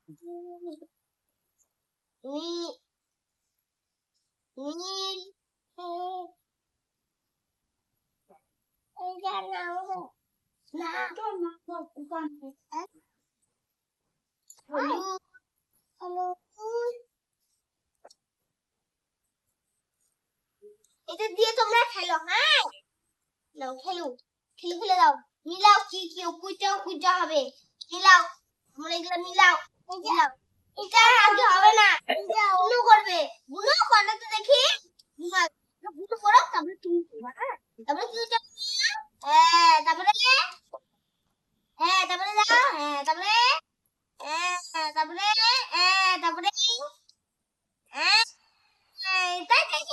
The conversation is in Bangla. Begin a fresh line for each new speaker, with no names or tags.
নীল নীল এটা নাও না হলুদ হলুদ এটা দিয়ে তোমরা খেলো হ্যাঁ নাও খেলো খেলে খেলে দাও মিলাও কি কি কুইটা হবে মিলাও তোমরা এগুলো মিলাও মিলাও এটা আগে হবে না বুনো করবে বুনো করলে তো দেখি বুনো করো তারপরে তুমি তারপরে কি হ্যাঁ তারপরে তারপরে দাও তারপরে তারপরে তারপরে তাই তাই